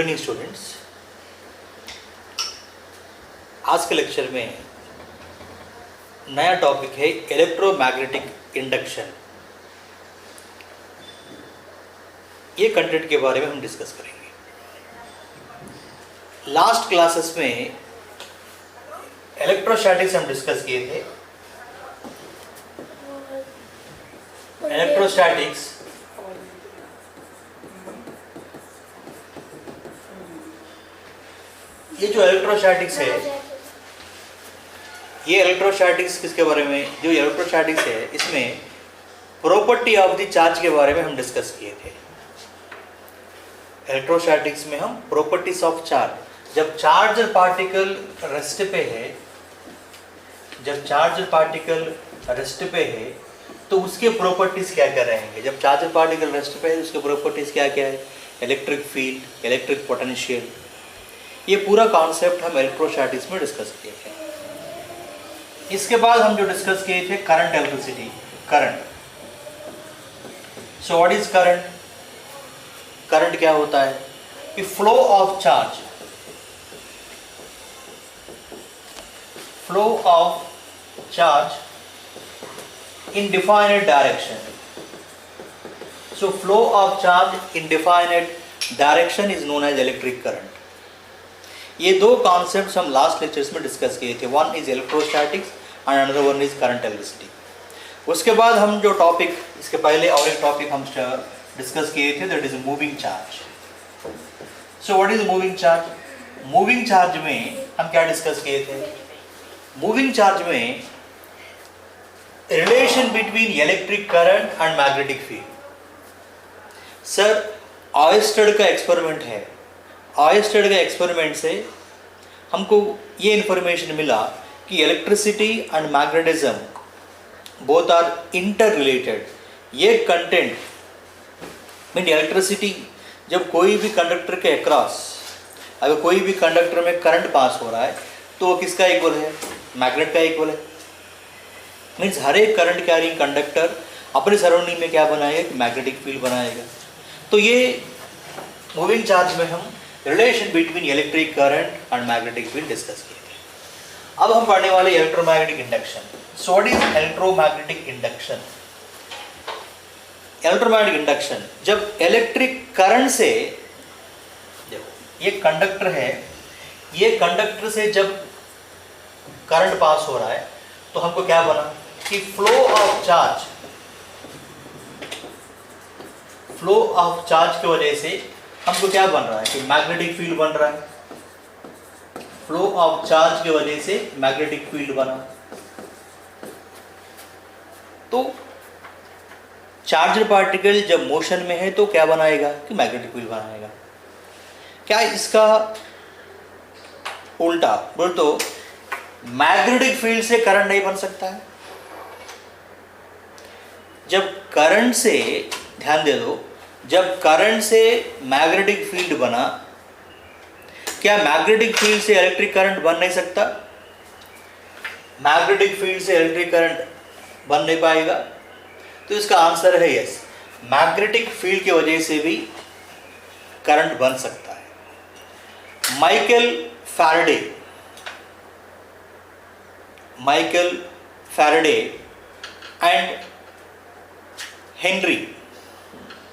Evening students, आज के lecture में नया टॉपिक है इलेक्ट्रोमैग्नेटिक इंडक्शन। ये कंटेंट के बारे में हम डिस्कस करेंगे। लास्ट क्लासेस में इलेक्ट्रोस्टैटिक्स हम डिस्कस किए थे। इलेक्ट्रोस्टैटिक्स ये जो इलेक्ट्रोस्टैटिक्स है, ये इलेक्ट्रोस्टैटिक्स किसके बारे में, जो इलेक्ट्रोस्टैटिक्स है इसमें प्रॉपर्टी ऑफ द चार्ज के बारे में हम डिस्कस किए थे। इलेक्ट्रोस्टैटिक्स में हम प्रॉपर्टीज ऑफ चार्ज, जब चार्ज पार्टिकल रेस्ट पे है, जब चार्ज पार्टिकल रेस्ट पे है तो उसके प्रॉपर्टीज क्या क्या रहेंगे। जब चार्ज पार्टिकल रेस्ट पे है उसके प्रॉपर्टीज क्या क्या है, इलेक्ट्रिक फील्ड, इलेक्ट्रिक पोटेंशियल, ये पूरा कॉन्सेप्ट हम इलेक्ट्रोस्टैटिक्स में डिस्कस किए थे। इसके बाद हम जो डिस्कस किए थे current, electricity, current. So what is current? Current क्या होता है कि flow of charge, flow of charge in definite direction. So flow of charge in definite direction is known as electric current. ये दो कॉन्सेप्ट्स हम last lectures में discuss किए थे। One is electrostatics and another one is current electricity. उसके बाद हम जो टॉपिक, इसके पहले और एक टॉपिक हम डिस्कस किए थे, that is moving charge. So what is moving charge? Moving charge में हम क्या डिस्कस किए थे? मूविंग चार्ज में relation between electric current and magnetic field. Sir Oersted का एक्सपेरिमेंट है, ऑयस्टेड के एक्सपेरिमेंट से हमको ये इंफॉर्मेशन मिला कि electricity and magnetism both are interrelated. ये कंटेंट मीन इलेक्ट्रिसिटी, जब कोई भी कंडक्टर के अक्रॉस, अगर कोई भी कंडक्टर में करंट पास हो रहा है तो वो किसका इक्वल है? मैग्नेट का इक्वल है। मीन्स हर एक करंट कैरिंग कंडक्टर अपने सराउंडिंग में क्या बनाएगा कि मैग्नेटिक फील्ड बनाएगा। तो ये मूविंग चार्ज में हम relation between electric current and magnetic field discuss किए थे। अब हम पढ़ने वाले electromagnetic induction. So what is electromagnetic induction? Electromagnetic induction, जब इलेक्ट्रिक करंट से, देखो ये कंडक्टर है, ये कंडक्टर से जब करंट पास हो रहा है तो हमको क्या बना कि flow of charge, flow of charge की वजह से हमको क्या बन रहा है कि मैग्नेटिक फील्ड बन रहा है। फ्लो ऑफ चार्ज की वजह से मैग्नेटिक फील्ड बना, तो चार्ज पार्टिकल जब मोशन में है तो क्या बनाएगा कि मैग्नेटिक फील्ड बनाएगा। क्या इसका उल्टा बोल तो मैग्नेटिक फील्ड से करंट नहीं बन सकता है? जब करंट से, ध्यान दे दो, जब करंट से मैग्नेटिक फील्ड बना, क्या मैग्नेटिक फील्ड से इलेक्ट्रिक करंट बन नहीं सकता? मैग्नेटिक फील्ड से इलेक्ट्रिक करंट बन नहीं पाएगा। तो इसका आंसर है यस, मैग्नेटिक फील्ड की वजह से भी करंट बन सकता है। माइकल फैराडे एंड हेनरी,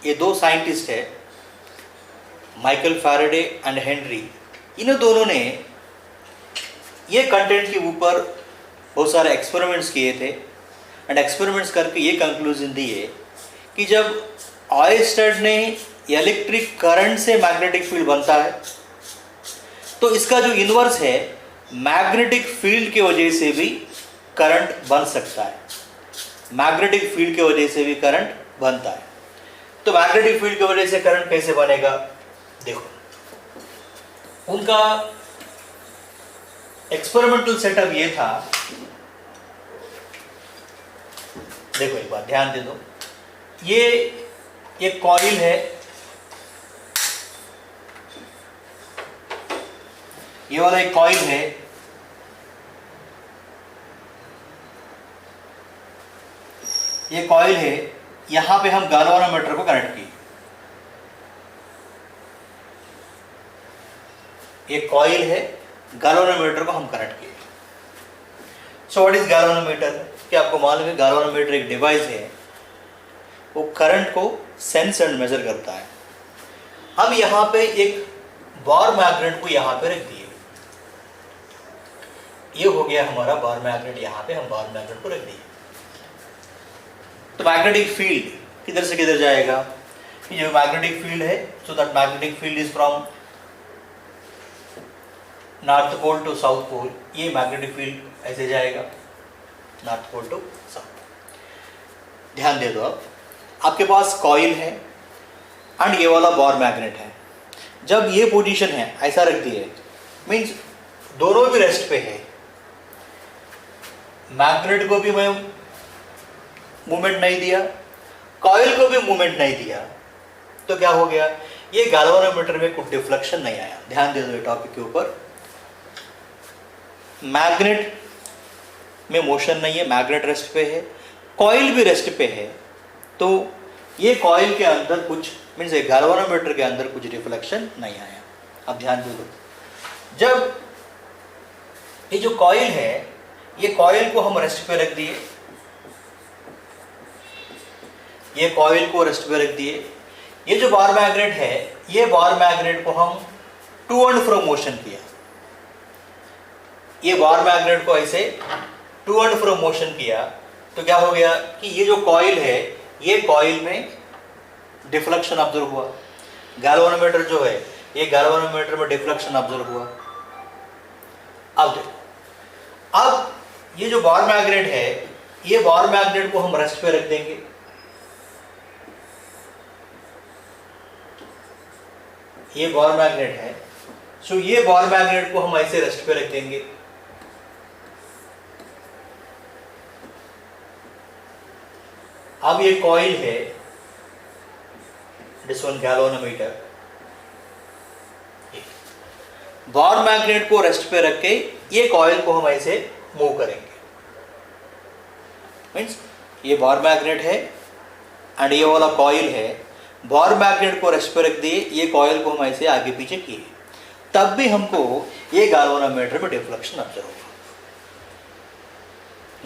ये दो साइंटिस्ट है, माइकल फैराडे एंड हेनरी। इन दोनों ने ये कंटेंट के ऊपर बहुत सारे एक्सपेरिमेंट्स किए थे एंड एक्सपेरिमेंट्स करके ये कंक्लूजन दिए कि जब ऑयस्टेड ने इलेक्ट्रिक करंट से मैग्नेटिक फील्ड बनता है तो इसका जो इन्वर्स है, मैग्नेटिक फील्ड की वजह से भी करंट बन सकता है। मैग्नेटिक फील्ड की वजह से भी करंट बनता है। तो मैग्नेटिक फील्ड की वजह से करंट कैसे बनेगा? देखो उनका एक्सपेरिमेंटल सेटअप ये था। देखो एक बात ध्यान दे दो, ये कॉइल है, ये वाला एक कॉइल है, ये कॉइल है, यहां पे हम गैल्वेनोमीटर को कनेक्ट किए। ये कॉइल है, गैल्वेनोमीटर को हम कनेक्ट किए। सो व्हाट इज गैल्वेनोमीटर? क्या आपको मालूम है गैल्वेनोमीटर एक डिवाइस है, वो करंट को सेंस एंड मेजर करता है। हम यहाँ पे एक बार मैग्नेट को यहाँ पे रख दिए, ये हो गया हमारा बार मैग्नेट, यहाँ पे हम बार मैग्नेट को रख दिए। तो मैग्नेटिक फील्ड किधर से किधर जाएगा? ये जो मैग्नेटिक फील्ड है, so that magnetic field is from north pole to south pole. ये मैग्नेटिक फील्ड ऐसे जाएगा नॉर्थ पोल टू साउथ। ध्यान दे दो, अब आपके पास कॉइल है एंड ये वाला बार मैग्नेट है। जब ये पोजीशन है ऐसा रख दिए, मीन्स दोनों भी रेस्ट पे है, मैग्नेट को भी मैं मूवमेंट नहीं दिया, कॉइल को भी मूवमेंट नहीं दिया, तो क्या हो गया? ये गैल्वेनोमीटर में कुछ डिफ्लेक्शन नहीं आया। ध्यान दे दो ये टॉपिक के ऊपर। मैग्नेट में मोशन नहीं है, मैग्नेट रेस्ट पे है, कॉइल भी रेस्ट पे है, तो ये कॉइल के अंदर कुछ मीन्स गैल्वेनोमीटर के अंदर कुछ रिफ्लेक्शन नहीं आया। अब ध्यान दो, जब ये जो कॉइल है, ये कॉइल को हम रेस्ट पे रख दिए, ये कॉइल को रेस्ट पे रख दिए, ये जो बार मैग्नेट है, ये बार मैग्नेट को हम टू एंड फ्रो मोशन किया। ये बार मैग्नेट को ऐसे टू एंड फ्रो मोशन किया, तो क्या हो गया कि ये जो कॉइल है, ये कॉइल में डिफ्लेक्शन ऑब्जर्व हुआ। गैल्वेनोमीटर जो है, ये गैल्वेनोमीटर में डिफ्लेक्शन ऑब्जर्व हुआ। अब देखो, अब ये जो बार मैग्नेट है, ये बार मैग्नेट को हम रेस्ट पे रख देंगे। ये बार मैग्नेट है, सो ये बार मैग्नेट को हम ऐसे रेस्ट पे रख देंगे। अब ये कॉइल है, this one galvanometer, bar magnet को रेस्ट पे रख के ये कॉइल को हम ऐसे मूव करेंगे। मीन्स ये बार मैग्नेट है एंड ये वाला कॉइल है, बार मैग्नेट को रेस्ट पे रख दिए, ये कॉइल को हम ऐसे आगे पीछे किए, तब भी हमको ये गैल्वेनोमीटर में डिफ्लेक्शन ऑब्जर्व होगा।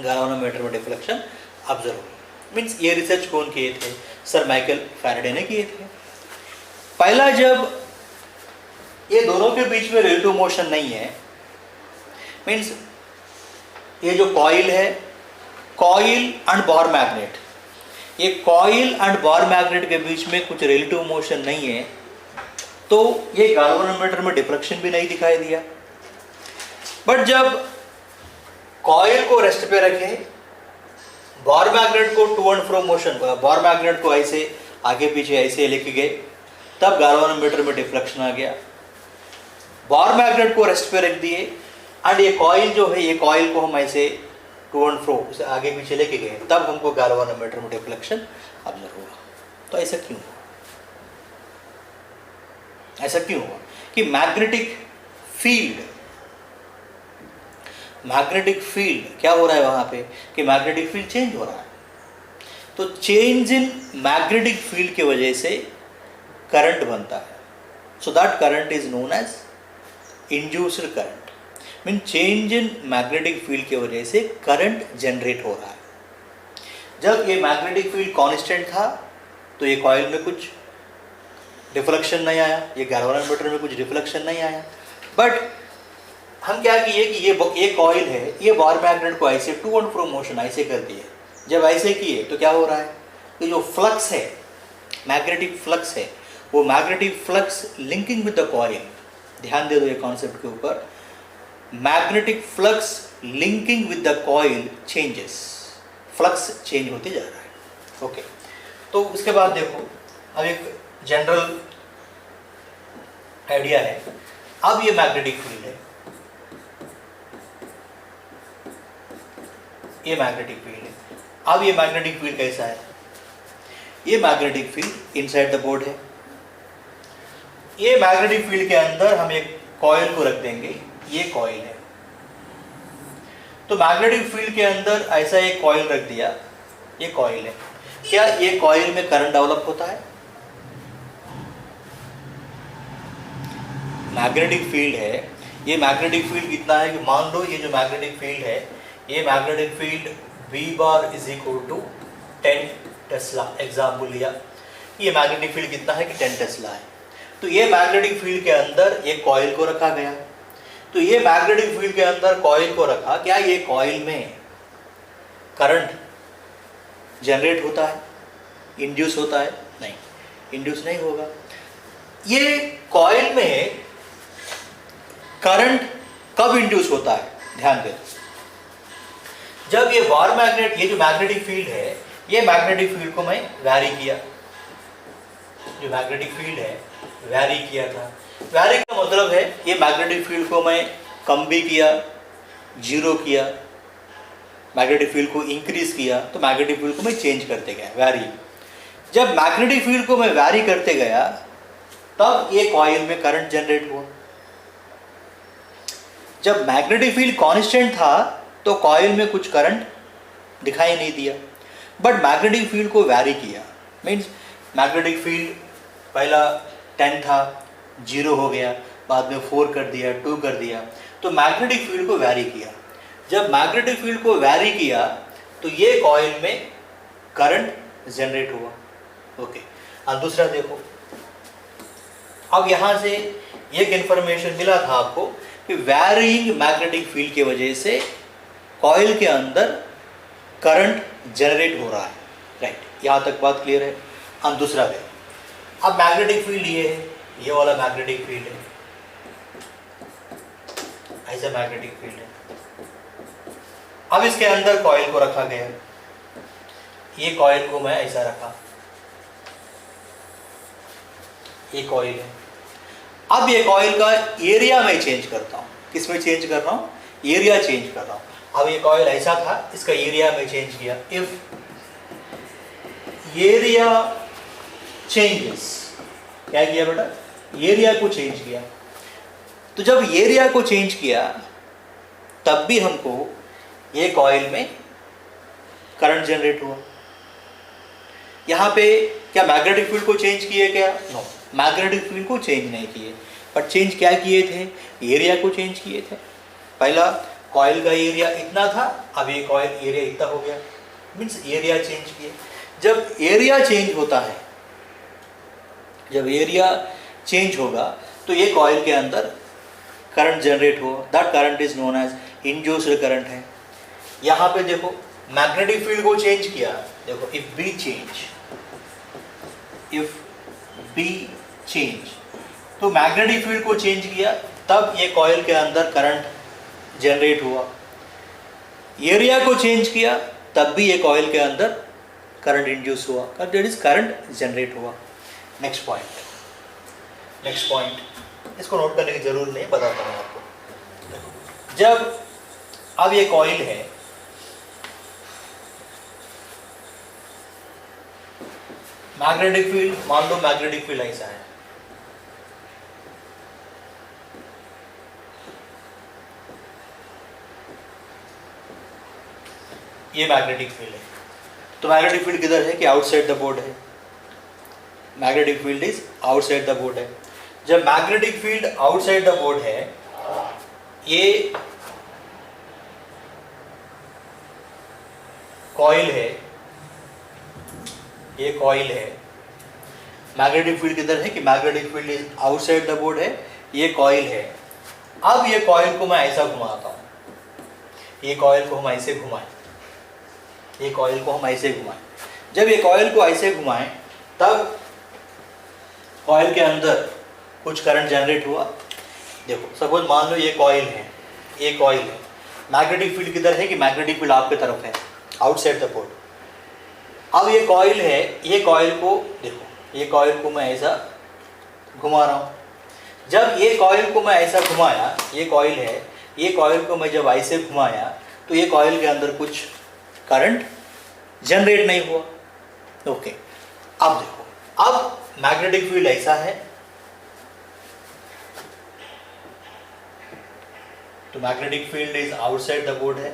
गैल्वेनोमीटर में डिफ्लेक्शन ऑब्जर्व होगा। मीन्स ये रिसर्च कौन किए थे? सर माइकल फैराडे ने किए थे। पहला, जब ये दोनों के बीच में रिलेटिव मोशन नहीं है, मीन्स ये जो कॉइल है, कॉइल एंड बार मैग्नेट, ये कॉइल एंड बार मैग्नेट के बीच में कुछ रिलेटिव मोशन नहीं है, तो ये गैल्वेनोमीटर में डिफ्लेक्शन भी नहीं दिखाई दिया। बट जब कॉइल को रेस्ट पे रखे, बार मैग्नेट को to and fro motion, bar magnet को ऐसे आगे पीछे ऐसे लेके गए, तब गैल्वेनोमीटर में डिफ्लेक्शन आ गया। बार मैग्नेट को रेस्ट पे रख दिए एंड ये कॉइल जो है, ये कॉइल को हम ऐसे टू एंड फ्रो से आगे पीछे लेके गए, तब हमको गैल्वेनोमीटर में डिफ्लेक्शन ऑब्जर्व हुआ। तो ऐसा क्यों हुआ? ऐसा क्यों हुआ कि मैग्नेटिक फील्ड क्या हो रहा है वहां पे कि मैग्नेटिक फील्ड चेंज हो रहा है। तो चेंज इन मैग्नेटिक फील्ड की वजह से करंट बनता है। So that current is known as induced current. Mean change in magnetic field की वजह से करंट जनरेट हो रहा है। जब ये मैग्नेटिक फील्ड कांस्टेंट था, तो ये कॉइल में कुछ डिफ्लेक्शन नहीं आया, ये गैल्वेनोमीटर में कुछ डिफ्लेक्शन नहीं आया। बट हम क्या किए कि ये कॉइल है, ये बार मैग्नेट को ऐसे टू एंड फ्रो मोशन ऐसे कर दिए। जब ऐसे किए तो क्या हो रहा है कि जो फ्लक्स है, मैग्नेटिक फ्लक्स है, वो magnetic flux linking with the coil, ध्यान दे दो ये कॉन्सेप्ट के ऊपर, magnetic flux linking with the coil changes, flux change होते जा रहा है। ओके, तो उसके बाद देखो, अब एक जनरल आइडिया है। अब ये मैग्नेटिक फील्ड है, ये मैग्नेटिक फील्ड है। अब ये मैग्नेटिक फील्ड कैसा है? ये magnetic field inside the board है। ये मैग्नेटिक फील्ड के अंदर हम एक कॉइल को रख देंगे, ये कॉइल है। तो मैग्नेटिक फील्ड के अंदर ऐसा एक कॉइल रख दिया, ये कॉइल है। क्या ये कॉइल में करंट डेवलप होता है? मैग्नेटिक फील्ड है, ये मैग्नेटिक फील्ड कितना है कि मान लो ये जो मैग्नेटिक फील्ड है, ये magnetic field V bar is equal to 10 tesla example लिया, ये मैग्नेटिक फील्ड कितना है कि 10 टेस्ला है। तो ये मैग्नेटिक फील्ड के अंदर एक कॉइल को रखा गया, तो ये मैग्नेटिक फील्ड के अंदर कॉइल को रखा, क्या ये कॉइल में करंट जनरेट होता है, इंड्यूस होता है? नहीं, इंड्यूस नहीं होगा। ये कॉइल में करंट कब इंड्यूस होता है, ध्यान दें, जब ये वार मैग्नेट, ये जो मैग्नेटिक फील्ड है, ये मैग्नेटिक फील्ड को मैं वैरी किया, जो मैग्नेटिक फील्ड है वैरी किया था। वैरी का मतलब है ये मैग्नेटिक फील्ड को मैं कम भी किया, जीरो किया, मैग्नेटिक फील्ड को इंक्रीज किया, तो मैग्नेटिक फील्ड को मैं चेंज करते गया, वैरी। जब मैग्नेटिक फील्ड को मैं वैरी करते गया तब ये कॉइल में करंट जनरेट हुआ। जब मैग्नेटिक फील्ड कांस्टेंट था तो कॉइल में कुछ करंट दिखाई नहीं दिया, बट मैग्नेटिक फील्ड को वैरी किया, मीन्स मैग्नेटिक फील्ड पहला 10 था, 0 हो गया, बाद में 4 कर दिया, 2 कर दिया, तो मैग्नेटिक फील्ड को वैरी किया। जब मैग्नेटिक फील्ड को वैरी किया तो ये कॉइल में करंट जनरेट हुआ। ओके, अब दूसरा देखो, अब यहाँ से एक इंफॉर्मेशन मिला था आपको कि वैरिंग मैग्नेटिक फील्ड की वजह से कॉइल के अंदर करंट जनरेट हो रहा है, राइट, यहाँ तक बात क्लियर है। अब दूसरा देखो, अब मैग्नेटिक फील्ड ये है, ये वाला मैग्नेटिक फील्ड है, ऐसा मैग्नेटिक फील्ड है। अब इसके अंदर कॉइल को रखा गया, ये कॉइल को मैं ऐसा रखा, ये कॉइल है। अब ये कॉइल का एरिया मैं चेंज करता हूँ, किस में चेंज कर रहा हूँ, एरिया चेंज कर रहा हूँ। अब ये कॉइल ऐसा था, इसका एरिया में चेंज किया, इफ एरिया चेंजेस, क्या किया बेटा, एरिया को चेंज किया। तो जब एरिया को चेंज किया तब भी हमको ये कॉइल में करंट जनरेट हुआ। यहाँ पे क्या मैग्नेटिक फील्ड को चेंज किए क्या? नो, मैग्नेटिक फील्ड को चेंज नहीं किए, पर चेंज क्या किए थे, एरिया को चेंज किए थे। पहला कॉइल का एरिया इतना था, अब ये कॉइल एरिया इतना हो गया, मीन्स एरिया चेंज किए। जब एरिया चेंज होता है, जब एरिया चेंज होगा तो ये कॉइल के अंदर करंट जनरेट हो, that current is known as induced current है। यहाँ पे देखो मैग्नेटिक फील्ड को चेंज किया, देखो इफ बी चेंज, तो मैग्नेटिक फील्ड को चेंज किया तब ये कॉइल के अंदर करंट जनरेट हुआ। एरिया को चेंज किया तब भी ये कॉइल के अंदर करंट इंड्यूस हुआ, दैट इज करंट जनरेट हुआ। नेक्स्ट पॉइंट, इसको नोट करने की जरूरत नहीं, बताता हूँ आपको। जब अब ये कॉइल है, मैग्नेटिक फील्ड, मान लो मैग्नेटिक फील्ड ऐसा है, ये मैग्नेटिक फील्ड है। तो मैग्नेटिक फील्ड किधर है कि आउटसाइड द बोर्ड है, magnetic field is outside the board है। जब magnetic field outside the board है, ये कॉइल है, ये कॉइल है, मैग्नेटिक फील्ड किधर है कि magnetic field is outside the board है, ये कॉइल है। अब ये कॉइल को मैं ऐसा घुमाता हूँ, ये कॉइल को हम ऐसे घुमाएं, ये कॉइल को हम ऐसे घुमाएं। जब ये कॉइल को ऐसे घुमाएं तब कॉइल के अंदर कुछ करंट जनरेट हुआ। देखो सपोज मान लो ये कॉइल है, ये कॉइल है, मैग्नेटिक फील्ड किधर है कि मैग्नेटिक फील्ड आपके तरफ है, आउटसाइड द बोर्ड। अब ये कॉइल है, ये कॉइल को देखो, ये कॉइल को मैं ऐसा घुमा रहा हूँ। जब ये कॉइल को मैं ऐसा घुमाया, ये कॉइल है, ये कॉइल को मैं जब ऐसे घुमाया तो ये कॉइल के अंदर कुछ करंट जनरेट नहीं हुआ। ओके, अब देखो, अब मैग्नेटिक फील्ड ऐसा है, तो magnetic field is outside the board है,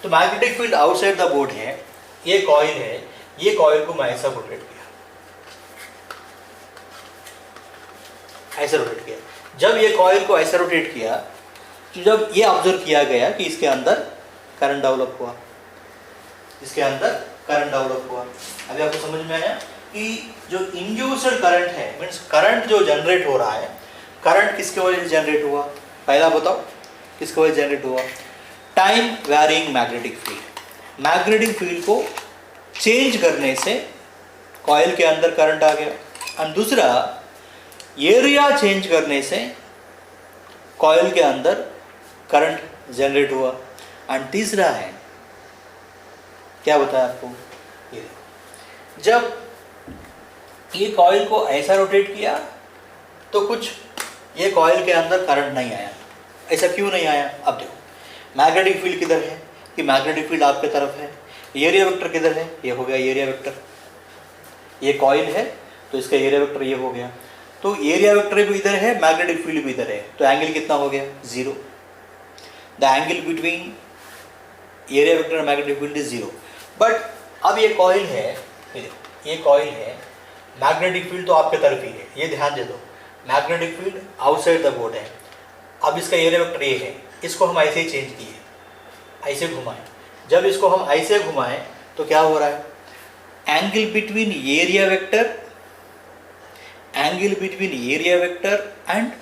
तो magnetic field outside the board है, ये कॉइल है, ये कॉइल को मैं ऐसा रोटेट किया, ऐसा रोटेट किया। जब ये कॉइल को ऐसा रोटेट किया, तो जब ये ऑब्जर्व किया गया कि इसके अंदर करंट डेवलप हुआ, इसके अंदर करंट डेवलप हुआ। अभी आपको समझ में आया कि जो इंड्यूस्ड करंट है, मीन्स करंट जो जनरेट हो रहा है, करंट किसके वजह से जनरेट हुआ? पहला बताओ किसके वजह से जनरेट हुआ? Time varying magnetic field. Magnetic field को चेंज करने से कॉइल के अंदर करंट आ गया। और दूसरा, एरिया चेंज करने से कॉइल के अंदर करंट जनरेट हुआ। और तीसरा है, क्या बताया आपको? ये जब ये कॉइल को ऐसा रोटेट किया तो कुछ ये कॉइल के अंदर करंट नहीं आया। ऐसा क्यों नहीं आया? अब देखो, मैग्नेटिक फील्ड किधर है? कि मैग्नेटिक फील्ड आपके तरफ है। एरिया वेक्टर किधर है? ये हो गया एरिया वेक्टर। ये कॉइल है तो इसका एरिया वेक्टर ये हो गया। तो एरिया वेक्टर भी इधर है, मैग्नेटिक फील्ड भी इधर है, तो एंगल कितना हो गया? 0। The angle between area vector और मैग्नेटिक फील्ड इज 0। बट अब ये कॉइल है, ये कॉइल है, मैग्नेटिक फील्ड तो आपके तरफ ही है, ये ध्यान दे दो। Magnetic field outside the board है। अब इसका एरिया वेक्टर ये है, इसको हम ऐसे ही चेंज किए, ऐसे घुमाएं। जब इसको हम ऐसे घुमाएं तो क्या हो रहा है? Angle between area vector, angle between area vector and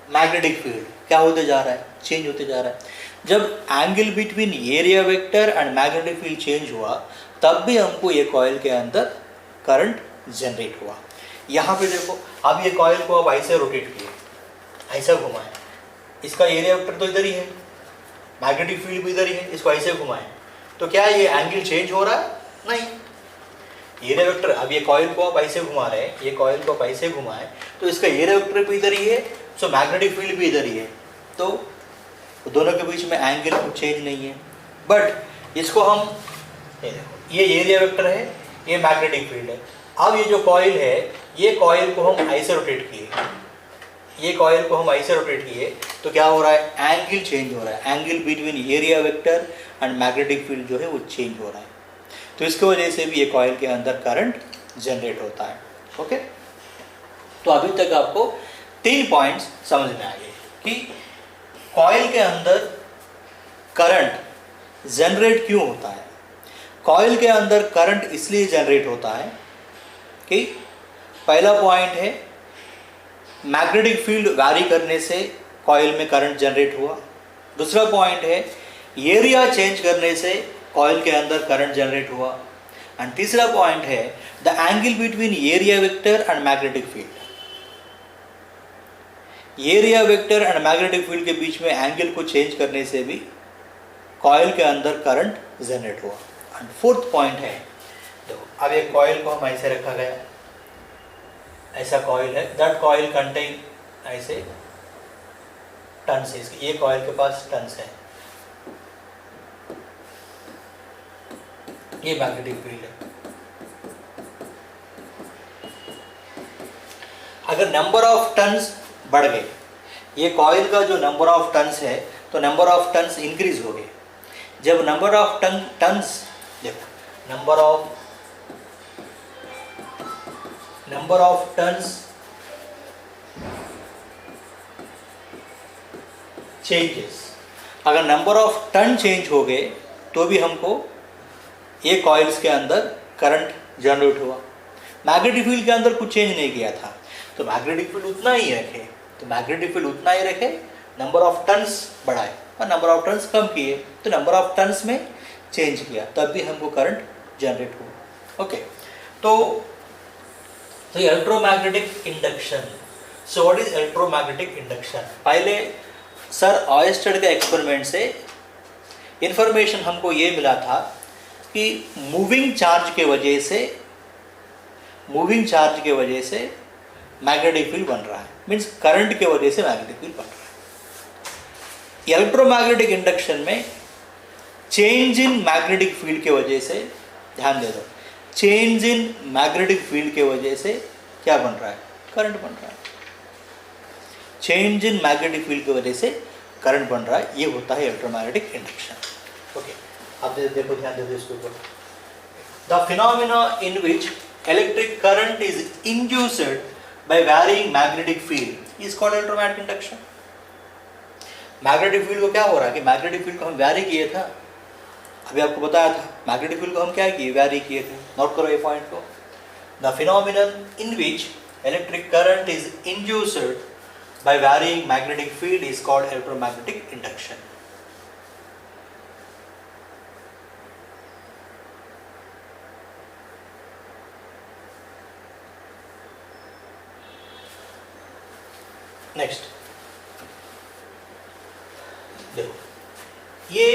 magnetic field क्या होते जा रहा है? चेंज होते जा रहा है। जब angle between area vector and magnetic field change हुआ, तब भी हमको ये कॉइल के अंदर करंट जनरेट हुआ। यहाँ पे देखो, अब ये कॉइल को अब ऐसे रोटेट किए, ऐसा घुमाएं, इसका एरिया वेक्टर तो इधर ही है, मैग्नेटिक फील्ड भी इधर ही है, इसको ऐसे घुमाएं तो क्या ये एंगल चेंज हो रहा है? नहीं। एरिया वेक्टर, अब ये कॉइल को आप ऐसे घुमा रहे हैं, ये कॉइल को आप ऐसे घुमाएं तो इसका एरिया वेक्टर भी इधर ही है, सो मैग्नेटिक फील्ड भी इधर ही है, तो दोनों के बीच में एंगल कुछ चेंज नहीं है। बट इसको हम, ये एरिया वेक्टर है, ये मैग्नेटिक फील्ड है। अब ये जो कॉइल है, ये कॉइल को हम ऐसे रोटेट किए, ये कॉइल को हम ऐसे रोटेट किए तो क्या हो रहा है? एंगल चेंज हो रहा है। Angle between area vector and magnetic field जो है वो चेंज हो रहा है। तो इसकी वजह से भी ये कॉइल के अंदर करंट जनरेट होता है। ओके, तो अभी तक आपको 3 पॉइंट्स समझ में आ गए कि कॉइल के अंदर करंट जनरेट क्यों होता है। कॉइल के अंदर करंट इसलिए जनरेट होता है कि पहला पॉइंट है, मैग्नेटिक फील्ड वैरी करने से कॉइल में करंट जनरेट हुआ। दूसरा पॉइंट है, एरिया चेंज करने से कॉइल के अंदर करंट जनरेट हुआ। एंड तीसरा पॉइंट है, the angle between area vector and magnetic field. Area vector and magnetic field के बीच में एंगल को चेंज करने से भी कॉइल के अंदर करंट जनरेट हुआ। एंड फोर्थ पॉइंट है, देखो अब एक कॉइल को हम ऐसे रखा गया, ऐसा कॉइल है, दैट कॉइल कंटेन ऐसे टर्न्स है, ये कॉइल के पास टर्न्स है, ये मैग्नेटिक फील्ड है। अगर नंबर ऑफ टर्न्स बढ़ गए, ये कॉइल का जो नंबर ऑफ टर्न्स है, तो नंबर ऑफ टर्न्स इंक्रीज हो गए। जब नंबर ऑफ टर्न्स, देखो नंबर ऑफ टर्न्स चेंजेस, अगर नंबर ऑफ टर्न चेंज हो गए तो भी हमको ये कॉइल्स के अंदर करंट जनरेट हुआ। मैग्नेटिक फील्ड के अंदर कुछ चेंज नहीं किया था, तो मैग्नेटिक फील्ड उतना ही रखे, तो मैग्नेटिक फील्ड उतना ही रखे, नंबर ऑफ टर्न्स बढ़ाए और नंबर ऑफ टर्न्स कम किए, तो नंबर ऑफ टर्न्स में चेंज किया, तब भी हमको करंट जनरेट हुआ। ओके, तो electromagnetic induction. So what is electromagnetic induction? पहले सर ऑयस्टर के एक्सपेरिमेंट से इंफॉर्मेशन हमको ये मिला था कि मूविंग चार्ज के वजह से मैग्नेटिक फील्ड बन रहा है, मीन्स करंट के वजह से मैग्नेटिक फील्ड बन रहा है। इलेक्ट्रोमैग्नेटिक इंडक्शन में चेंज इन मैग्नेटिक फील्ड के वजह से, ध्यान दे दो, चेंज इन मैग्नेटिक फील्ड के वजह से क्या बन रहा है? करंट बन रहा है। चेंज इन मैग्नेटिक फील्ड की वजह से करंट बन रहा है, ये होता है इलेक्ट्रोमैग्नेटिक इंडक्शन। ओके, अब देखो, ध्यान दे दो इसके ऊपर। The phenomena in which electric current is induced by varying magnetic field is called electromagnetic induction. Magnetic field को क्या हो रहा है कि मैग्नेटिक फील्ड को हम वैरी किए था, अभी आपको बताया था मैग्नेटिक फील्ड को हम क्या किए, वैरी किए थे. नोट करो ये पॉइंट को. The phenomenon in which electric current is induced by varying magnetic field is called electromagnetic induction. Next, देखो ये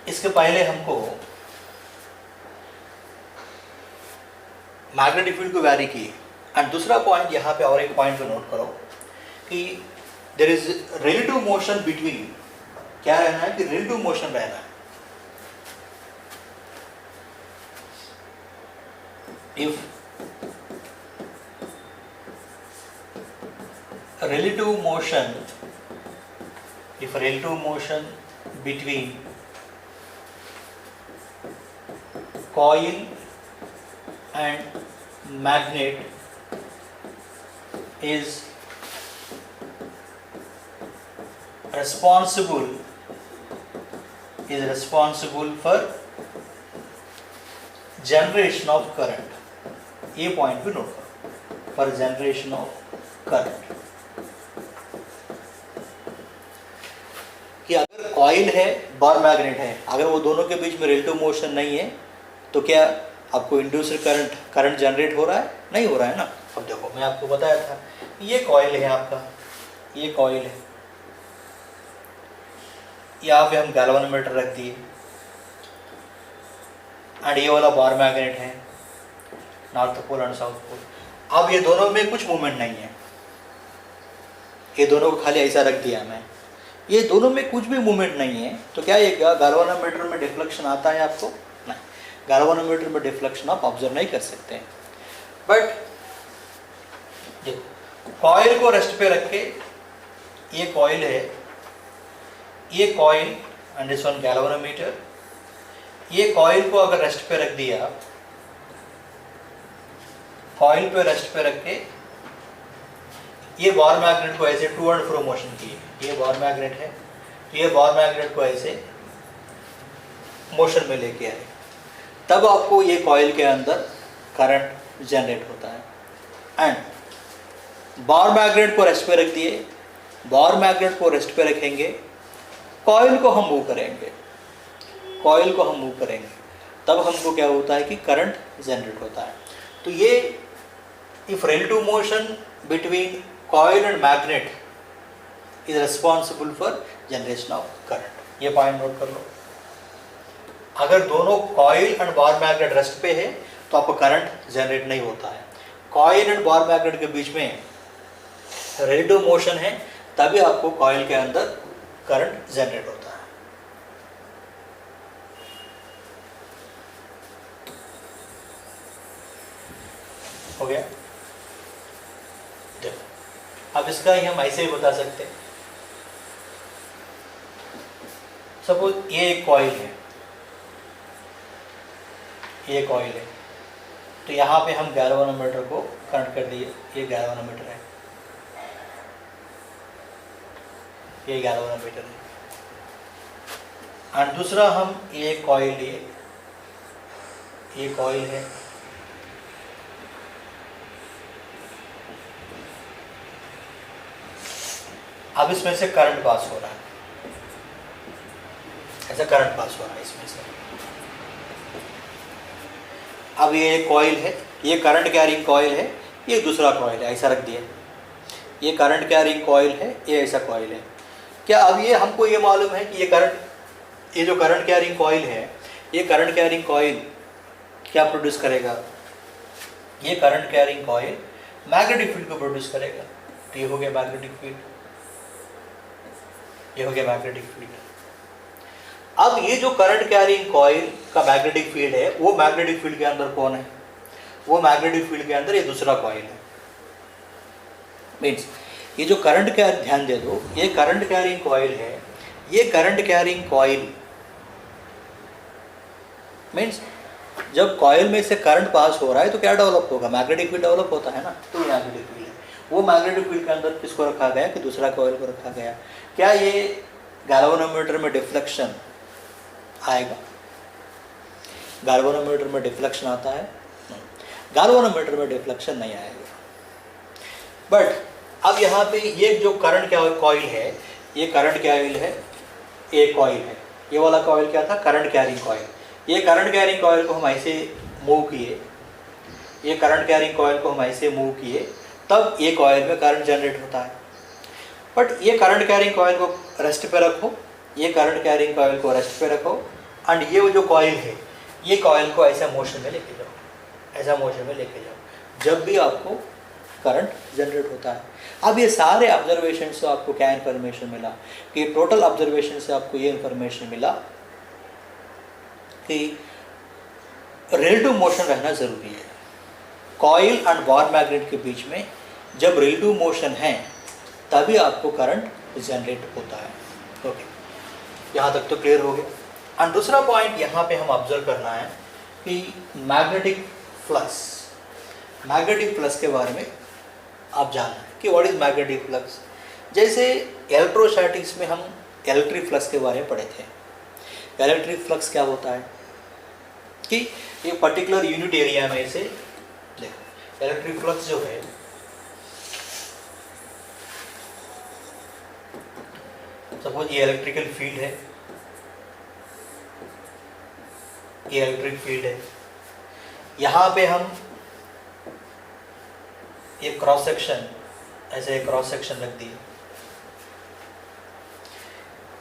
इसके पहले हमको मैग्नेटिक फील्ड को वैरी किए. एंड दूसरा पॉइंट यहाँ पे और एक पॉइंट को नोट करो कि there is relative motion between, क्या रहना है कि रिलेटिव मोशन रहना है. If relative motion between coil and magnet is responsible for generation of current. ये पॉइंट भी नोट करो, for generation of current. कि अगर कॉइल है बार मैग्नेट है, अगर वो दोनों के बीच में रिलेटिव मोशन नहीं है तो क्या आपको इंड्यूस्ड करंट जनरेट हो रहा है? नहीं हो रहा है ना. अब देखो मैं आपको बताया था, ये कॉइल है आपका, ये कॉइल है, यहाँ पे हम गैल्वेनोमीटर रख दिए एंड ये वाला बार मैग्नेट है, north pole and south pole. अब ये दोनों में कुछ मूवमेंट नहीं है, ये दोनों को खाली ऐसा रख दिया मैं, ये दोनों में कुछ भी मूवमेंट नहीं है. तो क्या ये गैल्वेनोमीटर में डिफ्लेक्शन आता है आपको? नहीं, गैल्वेनोमीटर में डिफ्लेक्शन आप ऑब्जर्व नहीं कर सकते हैं. बट देखो कॉइल को रेस्ट पे रख के, ये कॉइल है, ये coil and this one galvanometer, ये कॉइल को अगर रेस्ट पे रख दिया, कॉइल पे रेस्ट पे रख के ये बार मैग्नेट को ऐसे टू एंड फ्रो मोशन किए, ये बार मैग्नेट है, ये बार मैग्नेट को ऐसे मोशन में लेके आए, तब आपको ये कॉइल के अंदर करंट जनरेट होता है. एंड बार मैग्नेट को रेस्ट पे रख दिए, बार मैग्नेट को रेस्ट पे रखेंगे, कॉइल को हम मूव करेंगे, कॉइल को हम मूव करेंगे, तब हमको क्या होता है कि करंट जनरेट होता है. तो ये if relative motion between coil and magnet is responsible for generation of current. ये पॉइंट नोट कर लो. अगर दोनों coil and bar magnet rest पे है तो आपको करंट जनरेट नहीं होता है. कॉइल एंड बार मैग्नेट के बीच में रिलेटिव मोशन है, तभी आपको कॉइल के अंदर करंट जनरेट होता है. हो गया. देखो अब इसका ही हम ऐसे ही बता सकते हैं. सपोज ये एक कॉइल है, ये कॉइल है, तो यहाँ पे हम गैल्वेनोमीटर को कनेक्ट कर दिए, ये गैल्वेनोमीटर है, ये गैल्वेनोमीटर है. और दूसरा हम ये कॉइल लिए, ये कॉइल है, अब इसमें से करंट पास हो रहा है, ऐसा करंट पास हो रहा है इसमें से. अब ये कॉइल है, ये करंट कैरिंग कॉइल है, ये दूसरा कॉइल है, ऐसा रख दिया. ये करंट कैरिंग कॉइल है, ये ऐसा कॉइल है. क्या अब ये हमको ये मालूम है कि ये जो करंट कैरिंग कॉइल है, ये करंट कैरिंग कॉइल क्या प्रोड्यूस करेगा? ये current carrying coil magnetic field को प्रोड्यूस करेगा. तो ये हो गया मैग्नेटिक फील्ड, ये हो गया मैग्नेटिक फील्ड. अब ये जो करंट कैरिंग कॉइल का मैग्नेटिक फील्ड है, वो मैग्नेटिक फील्ड के अंदर कौन है? वो मैग्नेटिक फील्ड के अंदर ये दूसरा कॉइल है. मीन्स ये जो करंट का ध्यान दे दो, ये करंट कैरिंग कॉइल है, ये करंट कैरिंग कॉइल मीन्स जब कॉयल में से करंट पास हो रहा है तो क्या डेवलप होगा, मैग्नेटिक फील्ड डेवलप होता है ना, तो ये मैग्नेटिक फील्ड है। वो मैग्नेटिक फील्ड के अंदर किसको रखा गया कि दूसरा कॉयल को रखा गया। क्या ये गैल्वेनोमीटर में डिफ्लेक्शन आएगा, गैल्वेनोमीटर में डिफ्लेक्शन आता है, गैल्वेनोमीटर में डिफ्लेक्शन नहीं आएगा। बट अब यहाँ पे ये जो करंट क्या कॉइल है, ये करंट कॉइल है, एक कॉइल है, ये वाला कॉइल क्या था, करंट कैरिंग कॉइल। ये करंट कैरिंग कॉइल को हम ऐसे मूव किए, ये करंट कैरिंग कॉइल को हम ऐसे मूव किए, तब ये कॉइल में करंट जनरेट होता है। बट ये करंट कैरिंग कॉइल को रेस्ट पे रखो, ये करंट कैरिंग कॉइल को रेस्ट पे रखो, एंड ये जो कॉइल है, ये कॉइल को ऐसा मोशन में लेके जाओ, ऐसा मोशन में लेके जाओ, जब भी आपको करंट जनरेट होता है। अब ये सारे ऑब्जर्वेशन से आपको क्या इन्फॉर्मेशन मिला कि टोटल ऑब्जर्वेशन से आपको ये इन्फॉर्मेशन मिला कि रिलेटिव मोशन रहना ज़रूरी है। कॉइल एंड बार मैग्नेट के बीच में जब रिलेटिव मोशन है तभी आपको करंट जनरेट होता है। ओके, यहाँ तक तो क्लियर हो गया। एंड दूसरा पॉइंट यहाँ पे हम ऑब्जर्व करना है कि मैग्नेटिक फ्लक्स, मैग्नेटिक फ्लक्स के बारे में आप जानना है कि व्हाट इज मैग्नेटिक फ्लक्स। जैसे इलेक्ट्रोस्टैटिक्स में हम इलेक्ट्रिक फ्लक्स के बारे में पढ़े थे। इलेक्ट्रिक फ्लक्स क्या होता है कि एक पर्टिकुलर यूनिट एरिया में से, देखो इलेक्ट्रिक फ्लक्स जो है, सपोज ये इलेक्ट्रिकल फील्ड है, ये इलेक्ट्रिक फील्ड है, यहाँ पे हम ये क्रॉस सेक्शन, ऐसे क्रॉस सेक्शन रख दिए।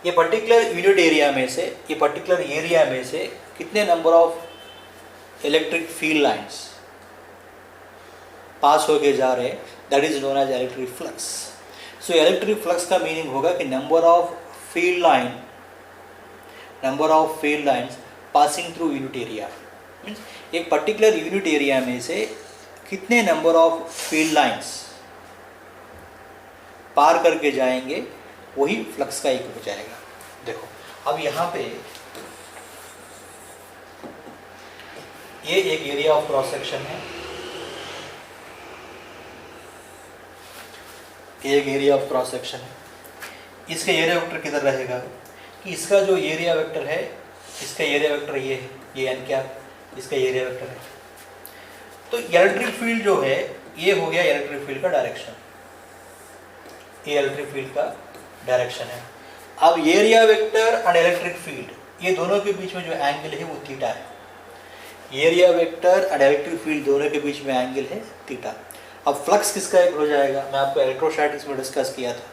ये पर्टिकुलर यूनिट एरिया में से, ये पर्टिकुलर एरिया में से कितने number of electric field lines pass होके जा रहे हैं, that is known as electric flux. So electric flux का मीनिंग होगा कि number of field line, number of field lines passing through unit area, means एक पर्टिकुलर यूनिट एरिया में से कितने नंबर ऑफ फील्ड लाइंस पार करके जाएंगे, वही फ्लक्स का इक्वल हो जाएगा। देखो अब यहाँ पे ये एक एरिया ऑफ क्रॉस सेक्शन है, एक एरिया ऑफ क्रॉस सेक्शन है। इसका एरिया वेक्टर किधर रहेगा कि इसका जो एरिया वेक्टर है, इसका एरिया वेक्टर ये है, ये एन क्या, इसका एरिया वेक्टर है। तो इलेक्ट्रिक फील्ड जो है ये हो गया इलेक्ट्रिक फील्ड का डायरेक्शन, ये इलेक्ट्रिक फील्ड का डायरेक्शन है। अब area vector and electric field ये दोनों के बीच में जो एंगल है वो थीटा है। Area vector and electric field दोनों के बीच में एंगल है थीटा। अब फ्लक्स किसका इक्वल हो जाएगा, मैं आपको इलेक्ट्रोस्टैटिक्स में डिस्कस किया था,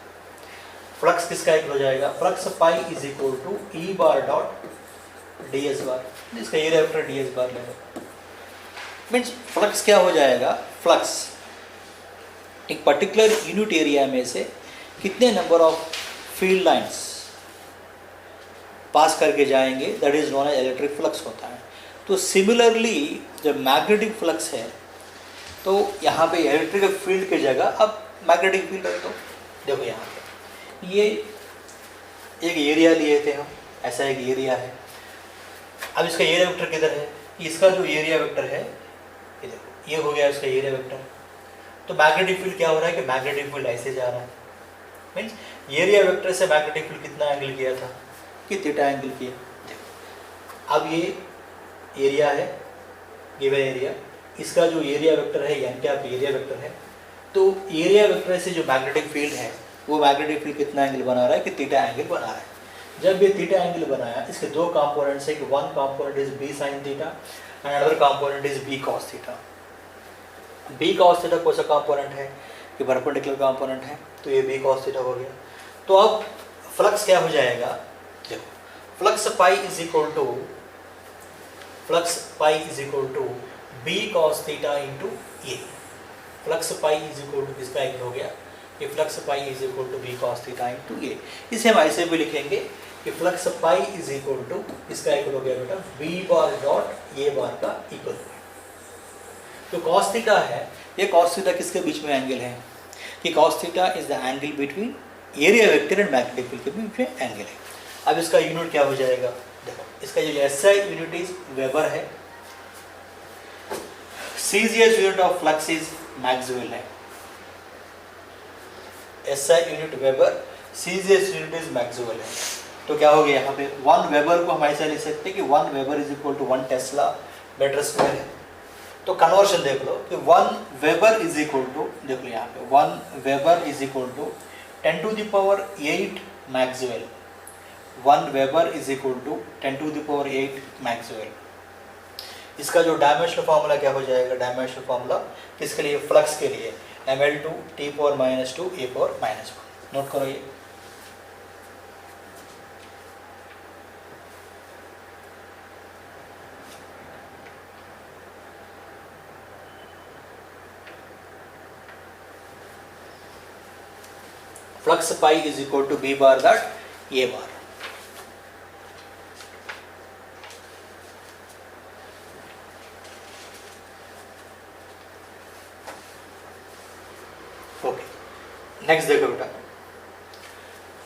फ्लक्स किसका इक्वल हो जाएगा, flux phi is equal to E bar dot D S bar, इसका area vector D S bar लेगा। मीन्स फ्लक्स क्या हो जाएगा, फ्लक्स एक पर्टिकुलर यूनिट एरिया में से कितने number of field lines pass करके जाएंगे, that is known as electric flux होता है। तो सिमिलरली जब मैग्नेटिक फ्लक्स है तो यहाँ पे इलेक्ट्रिक फील्ड की जगह अब मैग्नेटिक फील्ड रख दो। देखो यहाँ पे ये एक एरिया लिए थे हम, ऐसा एक एरिया है। अब इसका एरिया वेक्टर किधर है, इसका जो एरिया वेक्टर है ये देखो, ये हो गया इसका एरिया वेक्टर। तो मैग्नेटिक फील्ड क्या हो रहा है कि मैग्नेटिक फील्ड ऐसे जा रहा है, मीन्स एरिया वेक्टर से मैग्नेटिक फील्ड कितना एंगल किया था कि थीटा एंगल किया। देखो अब ये एरिया है, गिवन एरिया, इसका जो एरिया वेक्टर है यानी कि आप एरिया वेक्टर है, तो एरिया वेक्टर से जो मैग्नेटिक फील्ड है वो मैग्नेटिक फील्ड कितना एंगल बना रहा है कि थीटा एंगल बना रहा है। जब ये थीटा एंगल बनाया, इसके दो कंपोनेंट्स है कि one component is B sine theta and other component is B cos theta. B cos theta कौन सा कंपोनेंट है कि परपेंडिकुलर कंपोनेंट है, तो ये बी कॉस थीटा हो गया। तो अब फ्लक्स क्या हो जाएगा, देखो flux phi is equal to, flux phi is equal to B cos theta into A. Flux phi is equal to किसका इक्वल हो गया कि flux phi is equal to B cos theta into A. इसे हम ऐसे भी लिखेंगे कि flux phi is equal to इसका इक्वल हो गया बेटा बी बार डॉट ए बार का इक्वल हो गया। तो कॉस थीटा है, ये कॉस थीटा किसके बीच में एंगल है कि cos theta is the angle between area vector and magnetic field के बीच में एंगल है। अब इसका यूनिट क्या हो जाएगा, देखो इसका जो एसआई यूनिट इज वेबर है, CGS unit of flux is maxwell है, SI unit weber, CGS unit is maxwell है। तो क्या हो गया यहाँ पे 1 वेबर को हम ऐसा लिख सकते हैं कि 1 weber is equal to 1 tesla metre square है। तो कन्वर्शन देख लो कि 1 वेबर इज इक्वल टू, देख लो यहाँ पे 1 weber is equal to 10 to the power 8 Maxwell. 1 weber is equal to 10 to the power 8 Maxwell. इसका जो डायमेंशनल फार्मूला क्या हो जाएगा, डायमेंशनल फार्मूला किसके लिए, फ्लक्स के लिए, ml2 t power -2 a power -1। Note करो ये। Flux phi is equal to b bar that a bar. Okay, next देखो बेटा।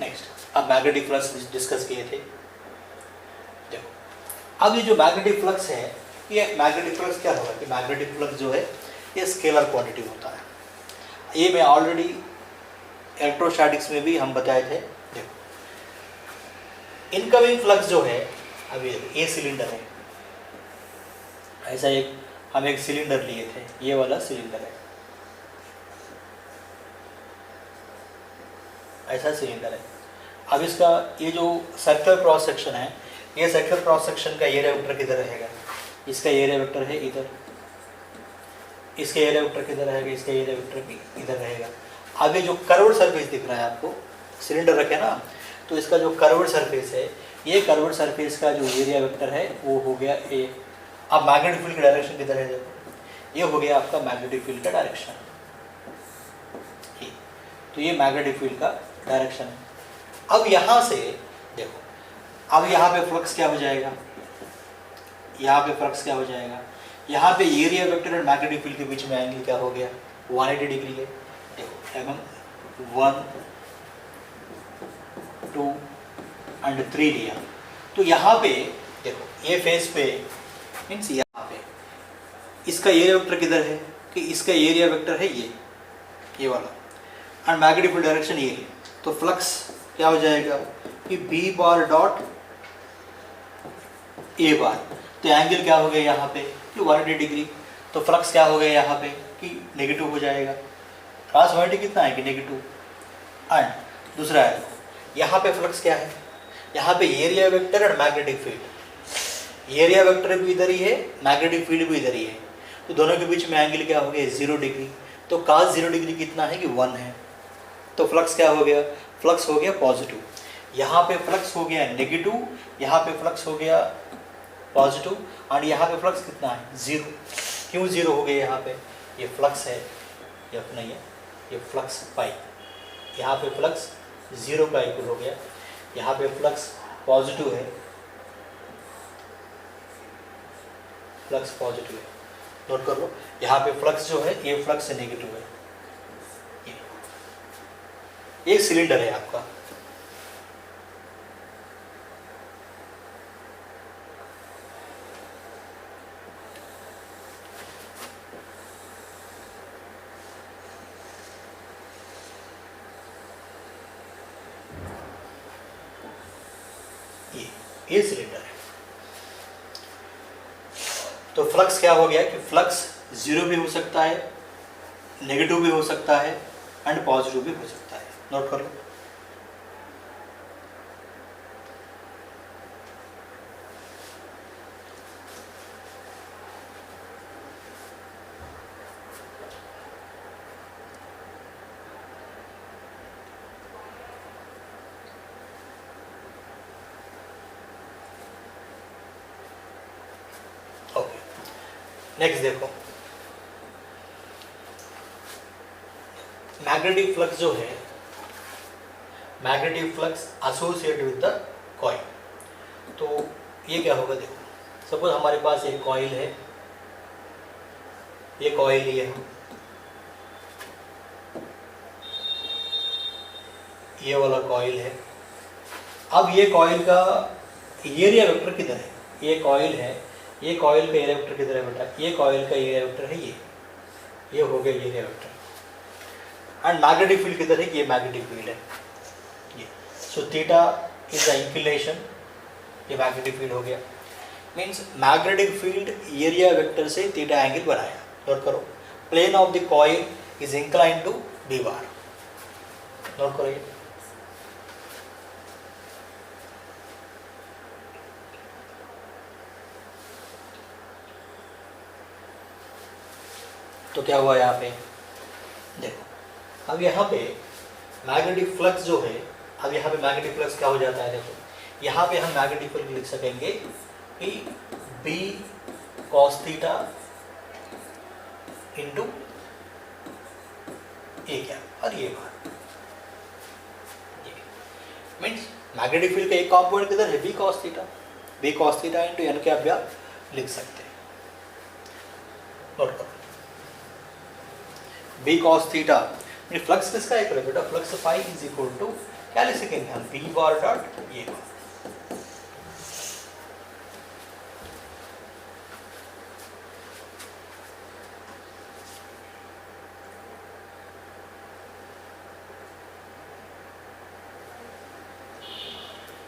नेक्स्ट अब मैग्नेटिक फ्लक्स डिस्कस किए थे। देखो अब ये जो मैग्नेटिक फ्लक्स है, ये मैग्नेटिक फ्लक्स क्या होगा कि मैग्नेटिक फ्लक्स जो है ये स्केलर क्वांटिटी होता है। ये मैं ऑलरेडी इलेक्ट्रोस्टैटिक्स में भी हम बताए थे। देखो इनकमिंग फ्लक्स जो है, अभी ये सिलेंडर है, ऐसा एक हम एक सिलेंडर लिए थे, ये वाला सिलेंडर है, ऐसा सिलेंडर है। अब इसका ये जो सर्कुलर क्रॉस सेक्शन है, ये सर्कुलर क्रॉस सेक्शन का एरिया वेक्टर किधर रहेगा, इसका एरिया वेक्टर है इधर, इसका एरिया वेक्टर किधर रहेगा, इसका एरिया वेक्टर भी इधर रहेगा। अब ये जो कर्व्ड सरफेस दिख रहा है आपको, सिलेंडर रखे ना, तो इसका जो कर्व्ड सरफेस है, ये कर्व्ड सरफेस का जो एरिया वेक्टर है वो हो गया ए। अब मैग्नेटिक फील्ड का डायरेक्शन किधर है, देखो ये हो गया आपका मैग्नेटिक फील्ड का डायरेक्शन, तो ये मैग्नेटिक फील्ड का डायरेक्शन है। अब यहाँ से देखो, अब यहाँ पे फ्लक्स क्या हो जाएगा, यहाँ पे फ्लक्स क्या हो जाएगा, यहाँ पे एरिया वेक्टर और मैग्नेटिक फील्ड के बीच में एंगल क्या हो गया, 180 डिग्री है। देखो एम 1 2 एंड 3 लिया, तो यहाँ पे देखो ये फेस पे मीन्स यहाँ पे इसका एरिया वेक्टर किधर है, कि इसका एरिया वेक्टर है ये वाला, एंड मैग्नेटिक फील्ड डायरेक्शन ये है। तो फ्लक्स क्या हो जाएगा कि बी बार डॉट ए बार, तो एंगल क्या हो गया यहाँ पे कि 180 डिग्री। तो फ्लक्स क्या हो गया यहाँ पे कि नेगेटिव हो जाएगा, क्रॉस 180 कितना है कि नेगेटिव। एंड दूसरा है यहाँ पे फ्लक्स क्या है, यहाँ पे एरिया वेक्टर और मैग्नेटिक फील्ड, एरिया वेक्टर भी इधर ही है, मैग्नेटिक फील्ड भी इधर ही है, तो दोनों के बीच में एंगल क्या हो गया 0 डिग्री। तो cos 0 डिग्री कितना है कि 1 है। तो फ्लक्स क्या हो गया, फ्लक्स हो गया पॉजिटिव, यहाँ पे फ्लक्स हो गया नेगेटिव, यहाँ पे फ्लक्स हो गया पॉजिटिव, और यहाँ पे फ्लक्स कितना है 0। क्यों 0 हो गया यहाँ पे, ये फ्लक्स है, ये अपना ये फ्लक्स पाई, यहाँ पे फ्लक्स 0 का इक्वल हो गया, यहाँ पे फ्लक्स पॉजिटिव है, फ्लक्स पॉजिटिव है, नोट कर लो। यहाँ पे फ्लक्स जो है ये फ्लक्स नेगेटिव है, ये सिलेंडर है आपका। ये सिलेंडर है। तो फ्लक्स क्या हो गया कि फ्लक्स 0 भी हो सकता है, नेगेटिव भी हो सकता है, एंड पॉजिटिव भी हो सकता है। नोट कर लो। ओके, नेक्स्ट देखो, मैग्नेटिक फ्लक्स जो है, magnetic flux associate with the coil. तो ये क्या होगा, देखो सपोज हमारे पास एक कॉइल है, ये कॉइल लिए हम, ये वाला कॉइल है। अब ये कॉइल का एरिया वेक्टर किधर है, ये कॉइल है, ये कॉइल का एरिया वेक्टर किधर है बेटा, ये कॉइल का एरिया वेक्टर है, ये हो गया area vector. And magnetic field किधर है, ये मैग्नेटिक फील्ड है ये। So theta is the inclination, ये मैग्नेटिक फील्ड हो गया। Means magnetic field area vector से थीटा एंगल बनाया। नोट करो, plane of the coil is incline to B bar. Note करो ये। तो क्या हुआ यहाँ पे, देखो अब यहाँ पे मैग्नेटिक फ्लक्स जो है, अब यहाँ पे मैग्नेटिक फ्लक्स क्या हो जाता है, देखो यहाँ पे हम मैग्नेटिक फ्लक्स लिख सकेंगे कि बी कॉस थीटा इंटू ए क्या, और ये बात मीन्स मैग्नेटिक फील्ड का एक कॉम्पोनेंट किधर है, B cos theta into N क्या भी आप लिख सकते हैं। नोट करो बी कॉस थीटा, फ्लक्स किसका एक बेटा, flux phi is equal to क्या लिख सकेंगे हम, बी बार डॉट ये बार।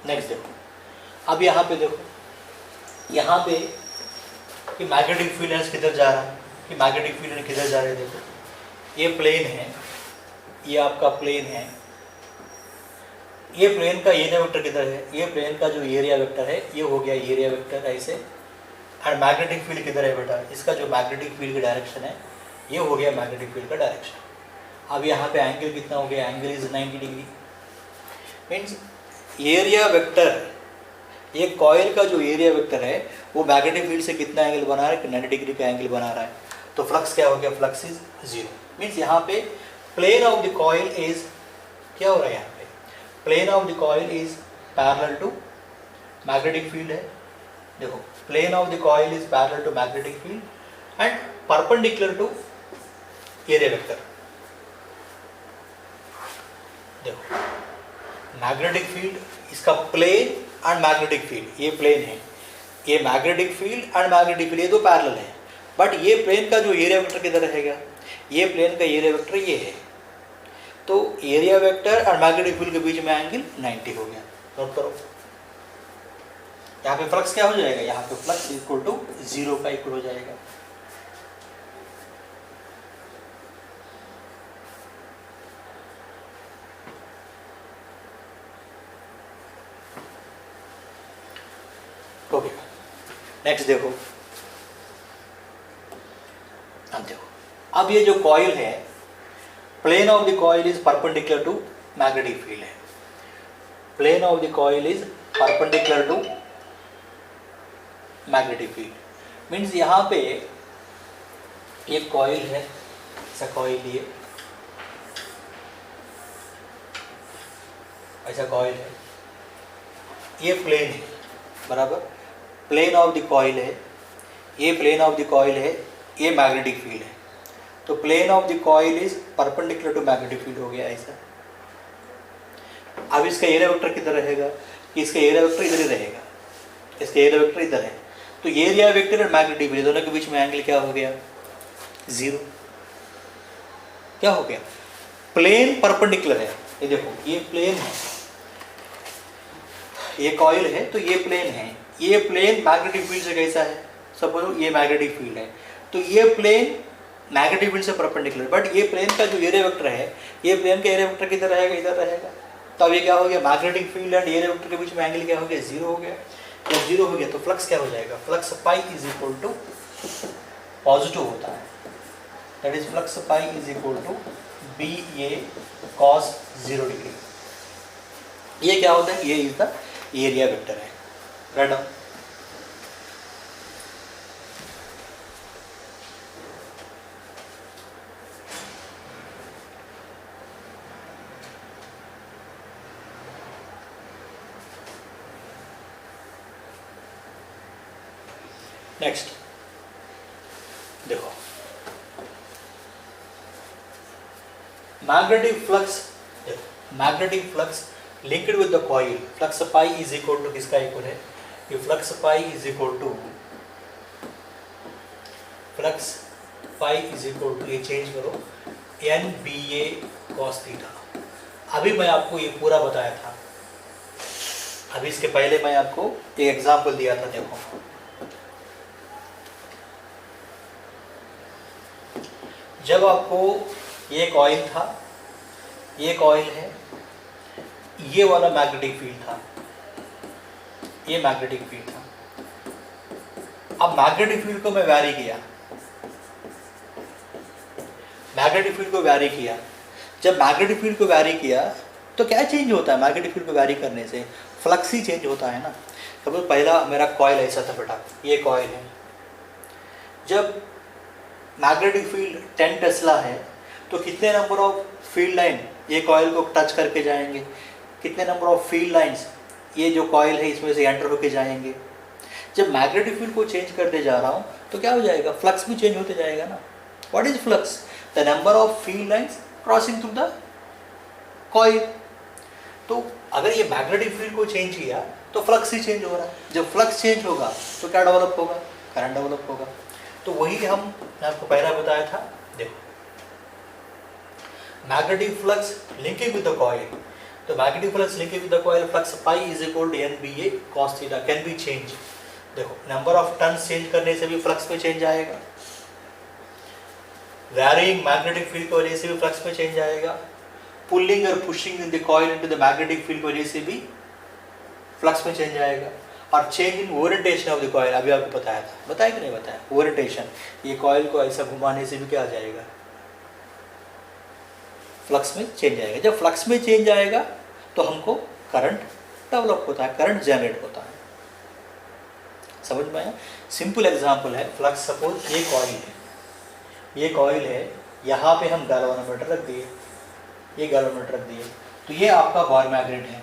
नेक्स्ट देखो, अब यहाँ पे देखो, यहाँ पे कि मैग्नेटिक फील्ड किधर जा रहा है, कि मैग्नेटिक फील्ड किधर जा रहे हैं, देखो ये प्लेन है, ये आपका प्लेन है, ये प्लेन का एरिया वेक्टर किधर है, ये प्लेन का जो एरिया वेक्टर है ये हो गया एरिया वेक्टर ऐसे। एंड मैग्नेटिक फील्ड किधर है बेटा, इसका जो मैग्नेटिक फील्ड का डायरेक्शन है ये हो गया मैग्नेटिक फील्ड का डायरेक्शन। अब यहाँ पे एंगल कितना हो गया, angle is 90 degree. Means area vector, ये कॉइल का जो एरिया वेक्टर है वो मैग्नेटिक फील्ड से कितना एंगल बना रहा है, 90 डिग्री का एंगल बना रहा है। तो फ्लक्स क्या हो गया, फ्लक्स इज 0। मीन्स यहाँ पे plane of the coil is क्या हो रहा है, यहाँ पे plane of the coil is parallel to magnetic field है। देखो plane of the coil is parallel to magnetic field and perpendicular to area vector. देखो मैग्नेटिक फील्ड, इसका प्लेन एंड मैग्नेटिक फील्ड, ये प्लेन है, ये magnetic field and magnetic field ये दो parallel है। बट ये प्लेन का जो एरिया वेक्टर किधर रहेगा, ये प्लेन का एरिया वेक्टर ये है। तो एरिया वेक्टर और मैग्नेटिक फील्ड के बीच में एंगल 90 हो गया। नोट करो यहाँ पे फ्लक्स क्या हो जाएगा, यहाँ पे फ्लक्स इक्वल टू 0 का इक्वल हो जाएगा। ओके नेक्स्ट देखो, अब देखो अब ये जो कॉइल है, plane of the coil is perpendicular to magnetic field है, plane of the coil is perpendicular to magnetic field. Means यहाँ पे एक कॉइल है, ऐसा कॉइल लिए, ऐसा कॉइल है, ये प्लेन है बराबर, प्लेन ऑफ द कॉइल है, ये प्लेन ऑफ द कॉइल है, ये मैग्नेटिक फील्ड है। तो plane of the coil is perpendicular to magnetic field हो गया ऐसा। अब इसका एरिया वेक्टर किधर रहेगा, कि इसका एरिया वेक्टर इधर ही रहेगा, इसका एरिया वेक्टर इधर है। तो एरिया वेक्टर और मैग्नेटिक फील्ड दोनों के बीच में एंगल क्या हो गया, 0। क्या हो गया, प्लेन परपेंडिकुलर है। ये देखो ये प्लेन है, ये कॉइल है, तो ये प्लेन है, ये प्लेन मैग्नेटिक फील्ड से कैसा है, सपोज ये मैग्नेटिक फील्ड है, तो ये प्लेन मैग्नेटिक फील्ड से परपेंडिकुलर, बट ये प्लेन का जो एरिया वेक्टर है, ये प्लेन का एरिया वेक्टर किधर रहेगा, इधर रहेगा। तो अब ये क्या हो गया, magnetic field and area vector के बीच में एंगल क्या हो गया, 0 हो गया। जब 0 हो गया तो फ्लक्स क्या हो जाएगा, flux phi is equal to positive होता है, that is flux phi is equal to B A cos 0 degree. ये क्या होता है, ये इज द एरिया वेक्टर है। Right down. नेक्स्ट देखो मैग्नेटिक फ्लक्स, देखो magnetic flux linked with the coil, flux phi is equal to किसका इक्वल है, ये flux phi is equal to flux phi is equal to, ये चेंज करो, N B A cos theta. अभी मैं आपको ये पूरा बताया था, अभी इसके पहले मैं आपको एक एग्जांपल दिया था। देखो जब आपको ये कॉइल था, ये कॉइल है, ये वाला मैग्नेटिक फील्ड था, ये मैग्नेटिक फील्ड था। अब मैग्नेटिक फील्ड को मैं वैरी किया, मैग्नेटिक फील्ड को वैरी किया। जब मैग्नेटिक फील्ड को वैरी किया तो क्या चेंज होता है? मैग्नेटिक फील्ड को वैरी करने से फ्लक्स ही चेंज होता है ना। तो पहला मेरा कॉइल ऐसा था बेटा, ये कॉइल है। जब मैग्नेटिक फील्ड 10 टेस्ला है तो कितने नंबर ऑफ फील्ड लाइन ये कॉइल को टच करके जाएंगे, कितने नंबर ऑफ फील्ड लाइंस ये जो कॉइल है इसमें से एंटर होके जाएंगे। जब मैग्नेटिक फील्ड को चेंज करते जा रहा हूँ तो क्या हो जाएगा? फ्लक्स भी चेंज होते जाएगा ना। What is flux? The number of field lines crossing through the coil. तो अगर ये मैग्नेटिक फील्ड को चेंज किया तो फ्लक्स ही चेंज हो रहा है। जब फ्लक्स चेंज होगा तो क्या डेवलप होगा? करंट डेवलप होगा। तो वही मैं आपको पहला बताया था। देखो magnetic flux linking with the coil, तो magnetic flux linking with the coil, flux phi is equal to N B A cos theta, can be change. देखो नंबर ऑफ टर्न्स चेंज करने से भी फ्लक्स में चेंज आएगा, varying magnetic field की वजह से भी फ्लक्स में चेंज आएगा, पुलिंग और pushing in the coil into the magnetic field की वजह से भी फ्लक्स में चेंज आएगा, और change in orientation of the coil, अभी आपको बताया था, बताया कि नहीं बताया? ओरिएंटेशन, ये कॉइल को ऐसा घुमाने से भी क्या आ जाएगा? फ्लक्स में चेंज आएगा। जब फ्लक्स में चेंज आएगा तो हमको करंट डेवलप होता है, करंट जनरेट होता है। समझ में आया? सिंपल एग्जांपल है, फ्लक्स सपोज ये कॉइल है, ये कॉइल है, यहाँ पे हम गैल्वेनोमीटर रख दिए, ये गैल्वेनोमीटर रख दिए, तो ये आपका बार मैग्नेट है,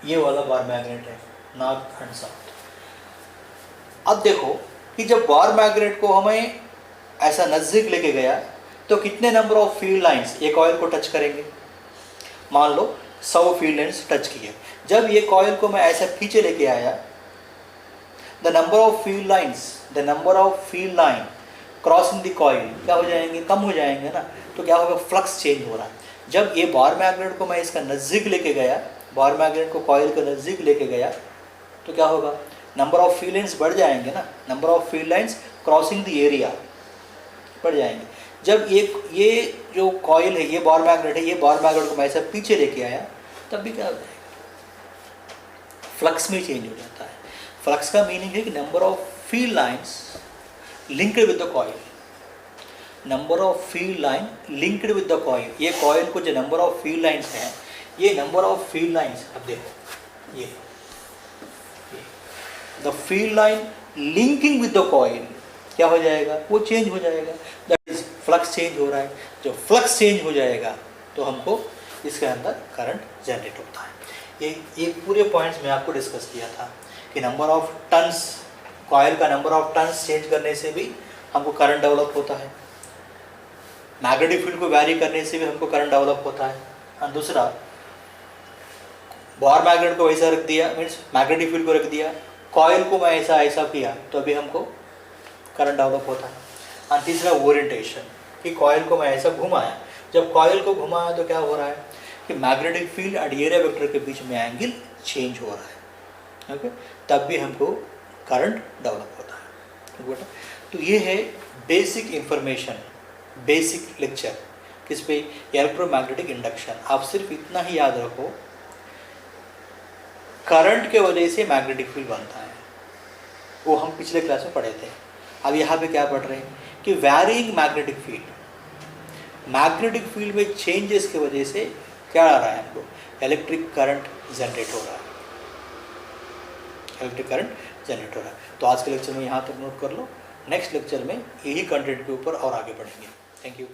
ये वाला बार मैग्नेट है, नॉर्थ एंड साउथ। अब देखो कि जब बार मैग्नेट को हमें ऐसा नज़दीक लेके गया तो कितने नंबर ऑफ फील्ड लाइंस ये कॉइल को टच करेंगे? मान लो 100 फील्ड लाइंस टच किए। जब ये कॉइल को मैं ऐसा पीछे लेके आया, the number of field lines, the number of field line crossing the coil क्या हो जाएंगे? कम हो जाएंगे ना। तो क्या होगा? फ्लक्स चेंज हो रहा है। जब ये बार मैग्नेट को मैं इसका नज़दीक लेके गया, बार मैग्नेट को कॉइल के नज़दीक लेके गया, तो क्या होगा? नंबर ऑफ फील्ड लाइंस बढ़ जाएंगे ना, number of field lines crossing the area बढ़ जाएंगे। जब ये जो कॉइल है, ये बार मैग्नेट है, ये बार मैग्नेट को मैं ऐसा पीछे लेके आया, तब भी क्या हो जाएगा? फ्लक्स में चेंज हो जाता है। फ्लक्स का मीनिंग है कि number of field lines linked with the coil, number of field line linked with the coil. ये कॉइल को जो नंबर ऑफ फील्ड लाइंस हैं, ये नंबर ऑफ फील्ड लाइंस, अब देखो ये the field line linking with the coil क्या हो जाएगा? वो चेंज हो जाएगा। दैट इज फ्लक्स चेंज हो रहा है। जो फ्लक्स चेंज हो जाएगा तो हमको इसके अंदर करंट जनरेट होता है। ये पूरे पॉइंट्स मैं आपको डिस्कस किया था कि नंबर ऑफ टर्न्स, कॉइल का नंबर ऑफ टर्न्स चेंज करने से भी हमको करंट डेवलप होता है, मैग्नेटिक फील्ड को वैरी करने से भी हमको करंट डेवलप होता है। और दूसरा, बार मैग्नेट को वैसा रख दिया, मीन्स मैग्नेटिक फील्ड को रख दिया, कॉइल को मैं ऐसा किया तो अभी हमको करंट डेवलप होता है। और तीसरा ओरिएंटेशन, कि कॉइल को मैं ऐसा घुमाया, जब कॉइल को घुमाया तो क्या हो रहा है कि मैग्नेटिक फील्ड और एरिया वेक्टर के बीच में एंगल चेंज हो रहा है। ओके, तब भी हमको करंट डेवलप होता है। बेटा, तो ये है बेसिक इंफॉर्मेशन, बेसिक लेक्चर किस पे? Electromagnetic induction. आप सिर्फ इतना ही याद रखो, करंट के वजह से मैग्नेटिक फील्ड बनता है, वो हम पिछले क्लास में पढ़े थे। अब यहाँ पे क्या पढ़ रहे हैं कि वैरिंग मैग्नेटिक फील्ड में चेंजेस की वजह से क्या आ रहा है हमको? इलेक्ट्रिक करंट जनरेट हो रहा है, इलेक्ट्रिक करंट जनरेट हो रहा है। तो आज के लेक्चर में यहाँ तक नोट कर लो, नेक्स्ट लेक्चर में यही कंटेंट के ऊपर और आगे बढ़ेंगे। Thank you.